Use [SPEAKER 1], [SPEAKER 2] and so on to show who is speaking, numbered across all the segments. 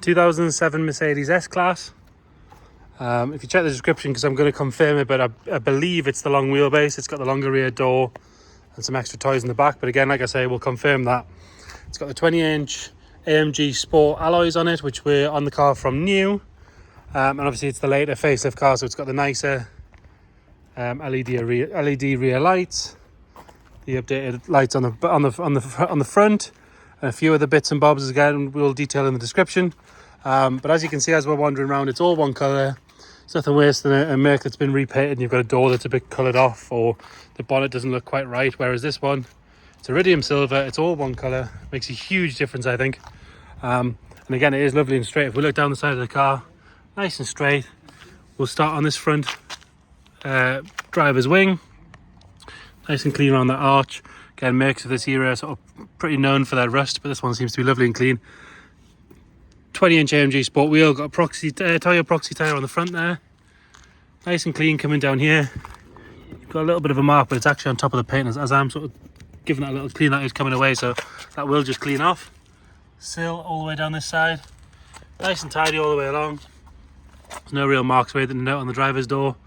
[SPEAKER 1] 2007 Mercedes S-Class. If you check the description, because I'm going to confirm it, but I believe it's the long wheelbase. It's got the longer rear door and some extra toys in the back. But again, like I say, we'll confirm that. It's got the 20-inch AMG Sport alloys on it, which were on the car from new. And obviously it's the later facelift car, so it's got the nicer LED rear lights, the updated lights on the front, and a few other bits and bobs. Again, we'll detail in the description. But as you can see, as we're wandering around, it's all one colour. It's nothing worse than a Merc that's been repainted and you've got a door that's a bit coloured off, or the bonnet doesn't look quite right. Whereas this one, it's iridium silver, it's all one colour. Makes a huge difference, I think. And again, it is lovely and straight. If we look down the side of the car, nice and straight. We'll start on this front driver's wing. Nice and clean around that arch. Again, Mercs of this era are sort of pretty known for their rust, but this one seems to be lovely and clean. 20-inch AMG Sport wheel, got a Toyo proxy tyre on the front there. Nice and clean coming down here. You've got a little bit of a mark, but it's actually on top of the paint as I'm sort of giving that a little clean. That is coming away, so that will just clean off. Sill all the way down this side. Nice and tidy all the way along. There's no real marks or anything to note on the driver's door.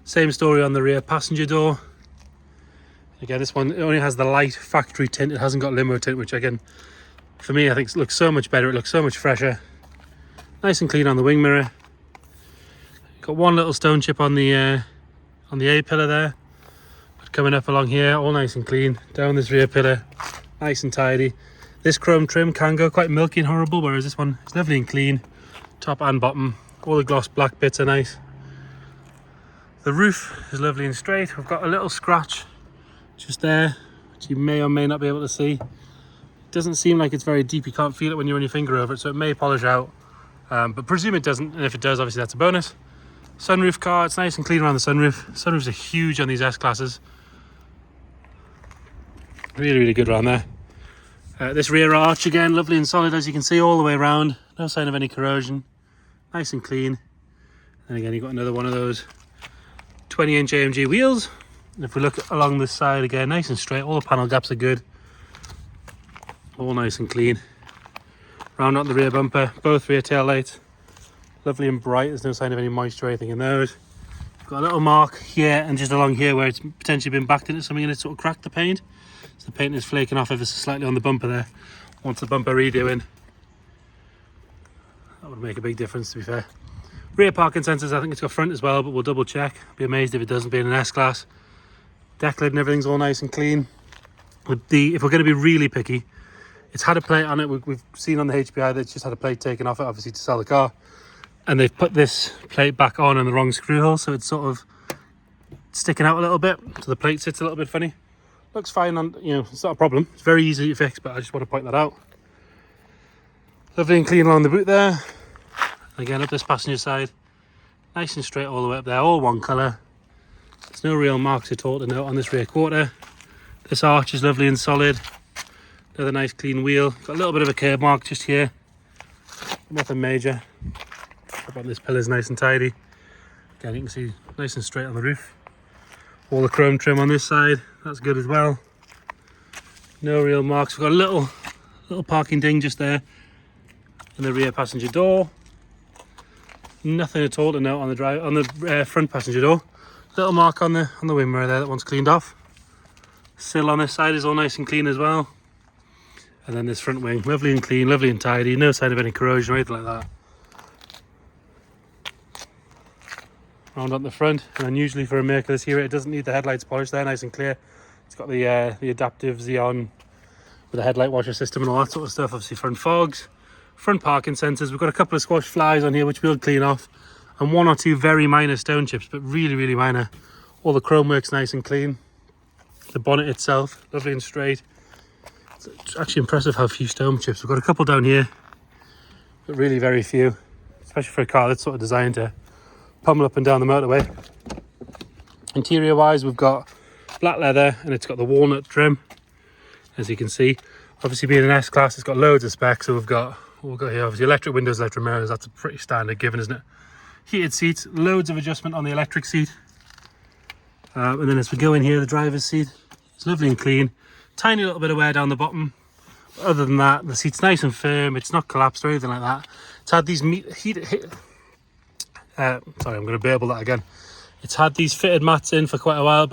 [SPEAKER 1] Same story on the rear passenger door. Again, this one, it only has the light factory tint. It hasn't got limo tint, which again, for me, I think it looks so much better. It looks so much fresher. Nice and clean on the wing mirror. Got one little stone chip on the A-pillar there. But coming up along here, all nice and clean. Down this rear pillar, nice and tidy. This chrome trim can go quite milky and horrible, whereas this one is lovely and clean. Top and bottom. All the gloss black bits are nice. The roof is lovely and straight. We've got a little scratch just there, which you may or may not be able to see. Doesn't seem like it's very deep. You can't feel it when you run your finger over it, so it may polish out, but presume it doesn't, and if it does, obviously that's a bonus. Sunroof car, it's nice and clean around the sunroof. Sunroofs are huge on these S-classes. Really good around there. This rear arch again, lovely and solid, as you can see, all the way around. No sign of any corrosion. Nice and clean. And again, you've got another one of those 20-inch AMG wheels. And if we look along this side again, nice and straight. All the panel gaps are good. All nice and clean. Round out the rear bumper, both rear tail lights. Lovely and bright, there's no sign of any moisture or anything in those. Got a little mark here and just along here where it's potentially been backed into something and it's sort of cracked the paint. So the paint is flaking off ever so slightly on the bumper there. Wants the bumper redoing. That would make a big difference, to be fair. Rear parking sensors, I think it's got front as well, but we'll double check. Be amazed if it doesn't, being an S-Class. Deck lid and everything's all nice and clean. If we're going to be really picky, it's had a plate on it. We've seen on the HPI that it's just had a plate taken off it, obviously to sell the car. And they've put this plate back on in the wrong screw hole, so it's sort of sticking out a little bit. So the plate sits a little bit funny. Looks fine on, it's not a problem. It's very easy to fix, but I just want to point that out. Lovely and clean along the boot there. Again, up this passenger side. Nice and straight all the way up there, all one colour. There's no real marks at all to note on this rear quarter. This arch is lovely and solid. Another nice clean wheel. Got a little bit of a curb mark just here. Nothing major. Up on this pillar's nice and tidy. Again, you can see nice and straight on the roof. All the chrome trim on this side, that's good as well. No real marks. We've got a little parking ding just there in the rear passenger door. Nothing at all to note on the front passenger door. Little mark on the wing mirror there that one's cleaned off. Sill on this side is all nice and clean as well. And then this front wing, lovely and clean, lovely and tidy. No sign of any corrosion or anything like that. Round on the front, and unusually for a Merc this here, it doesn't need the headlights polished. They're nice and clear. It's got the adaptive Xeon with a headlight washer system and all that sort of stuff. Obviously front fogs, front parking sensors. We've got a couple of squash flies on here which we'll clean off, and one or two very minor stone chips, but really minor. All the chrome work's nice and clean. The bonnet itself, lovely and straight. It's actually impressive how few stone chips. We've got a couple down here, but really very few, especially for a car that's sort of designed to pummel up and down the motorway. Interior wise, we've got black leather and it's got the walnut trim, as you can see. Obviously being an S-Class, it's got loads of specs. So we've got here obviously electric windows, electric mirrors. That's a pretty standard given, isn't it? Heated seats, loads of adjustment on the electric seat. And then as we go in here, the driver's seat, it's lovely and clean. Tiny little bit of wear down the bottom, other than that, the seat's nice and firm. It's not collapsed or anything like that. It's had these sorry, I'm going to burble that again. It's had these fitted mats in for quite a while.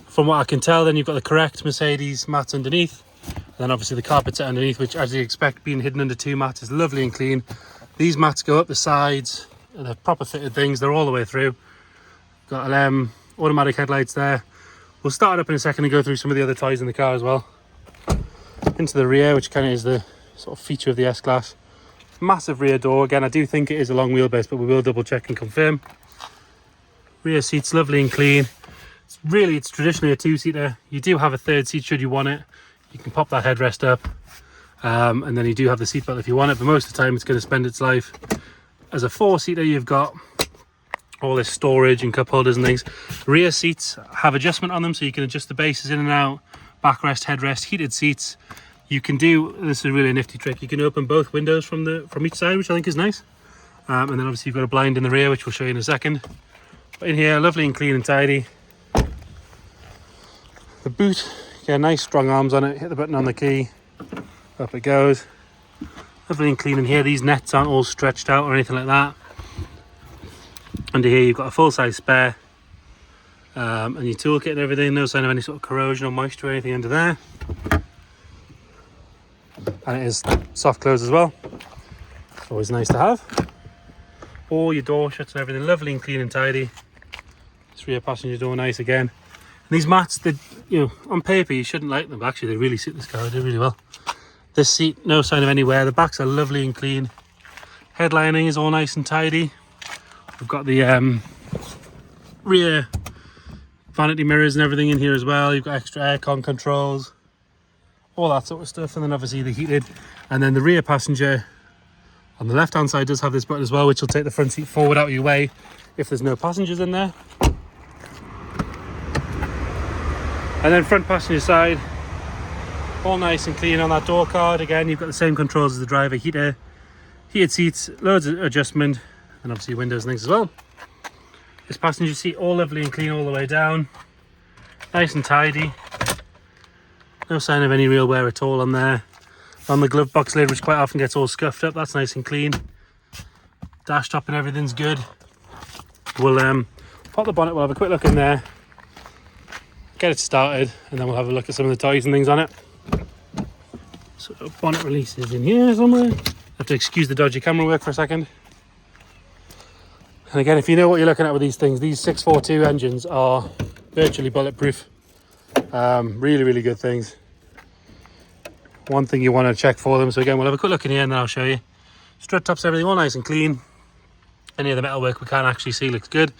[SPEAKER 1] From what I can tell, then you've got the correct Mercedes mats underneath. And then obviously the carpet's underneath, which, as you expect, being hidden under two mats, is lovely and clean. These mats go up the sides. They're proper fitted things. They're all the way through. Got automatic headlights there. We'll start it up in a second and go through some of the other toys in the car as well. Into the rear, which kind of is the sort of feature of the S-Class. Massive rear door. Again, I do think it is a long wheelbase, but we will double check and confirm. Rear seat's lovely and clean. It's traditionally a two-seater. You do have a third seat should you want it. You can pop that headrest up, and then you do have the seatbelt if you want it, but most of the time it's going to spend its life. As a four-seater, you've got all this storage and cup holders and things. Rear seats have adjustment on them, so you can adjust the bases in and out. Backrest, headrest, heated seats. You can do, this is really a nifty trick, you can open both windows from each side, which I think is nice. And then obviously you've got a blind in the rear, which we'll show you in a second. But in here, lovely and clean and tidy. The boot, nice strong arms on it. Hit the button on the key, up it goes. Lovely and clean in here. These nets aren't all stretched out or anything like that. Under here you've got a full-size spare, and your toolkit and everything. No sign of any sort of corrosion or moisture or anything under there. And it is soft close as well. Always nice to have. All your door shuts and everything lovely and clean and tidy. This rear passenger door nice again. And these mats, on paper you shouldn't like them, but actually they really suit this car. They do really well. This seat, no sign of any wear. The backs are lovely and clean. Headlining is all nice and tidy. We've got the rear vanity mirrors and everything in here as well. You've got extra aircon controls, all that sort of stuff. And then obviously the heated. And then the rear passenger on the left hand side does have this button as well, which will take the front seat forward out of your way if there's no passengers in there. And then front passenger side, all nice and clean on that door card. Again, you've got the same controls as the driver. Heated seats, loads of adjustment, and obviously windows and things as well. This passenger seat, all lovely and clean all the way down. Nice and tidy. No sign of any real wear at all on there. On the glove box lid, which quite often gets all scuffed up, that's nice and clean. Dash top and everything's good. We'll pop the bonnet, we'll have a quick look in there, get it started, and then we'll have a look at some of the toys and things on it. So bonnet release is in here somewhere. Have to excuse the dodgy camera work for a second. And again, if you know what you're looking at with these things, these 642 engines are virtually bulletproof. Really, really good things. One thing you want to check for them. So again, we'll have a quick look in here and then I'll show you. Strut tops, everything all nice and clean. Any of the metalwork we can't actually see looks good.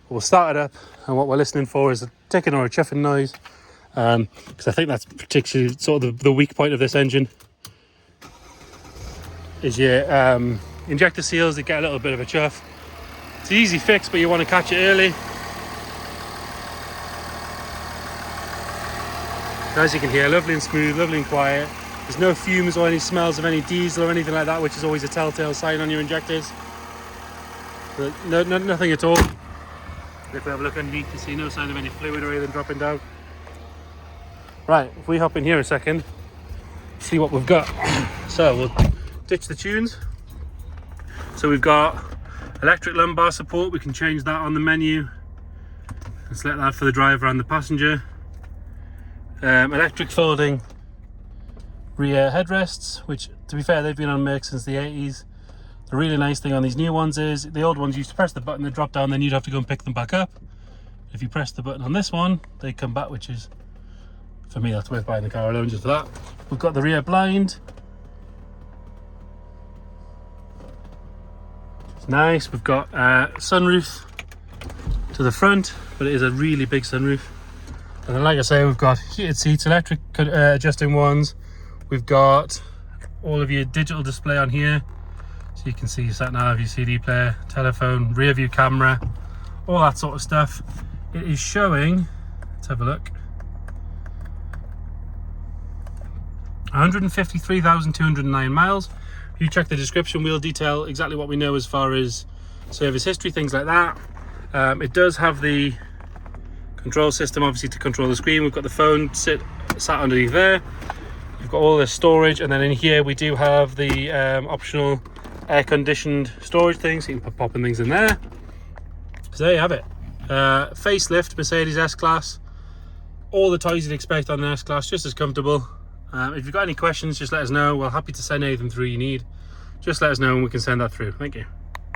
[SPEAKER 1] But we'll start it up, and what we're listening for is a ticking or a chuffing noise, because I think that's particularly sort of the weak point of this engine. Is your injector seals that get a little bit of a chuff. It's an easy fix, but you want to catch it early. As you can hear, lovely and smooth, lovely and quiet. There's no fumes or any smells of any diesel or anything like that, which is always a telltale sign on your injectors. But nothing at all. If we have a look underneath, you see no sign of any fluid or anything dropping down. Right, if we hop in here a second, see what we've got. So we'll ditch the tunes. So we've got electric lumbar support. We can change that on the menu and select that for the driver and the passenger. Electric folding rear headrests, which to be fair they've been on Merc since the 80s. The really nice thing on these new ones is the old ones you used to press the button, they drop down, then you'd have to go and pick them back up. If you press the button on this one, they come back, which is, for me, that's worth buying the car alone just for that. We've got the rear blind. It's nice. We've got sunroof to the front, but it is a really big sunroof. And then, like I say, we've got heated seats, electric adjusting ones. We've got all of your digital display on here. So you can see your sat nav, your CD player, telephone, rear view camera, all that sort of stuff. It is showing, let's have a look, 153,209 miles. If you check the description, we'll detail exactly what we know as far as service history, things like that. It does have the control system, obviously, to control the screen. We've got the phone sat underneath there. We've got all the storage, and then in here we do have the optional air-conditioned storage thing, so you can put popping things in there. So there you have it. Facelift Mercedes S-Class. All the toys you'd expect on an S-Class, just as comfortable. If you've got any questions, just let us know. We're happy to send anything through you need. Just let us know and we can send that through. Thank you.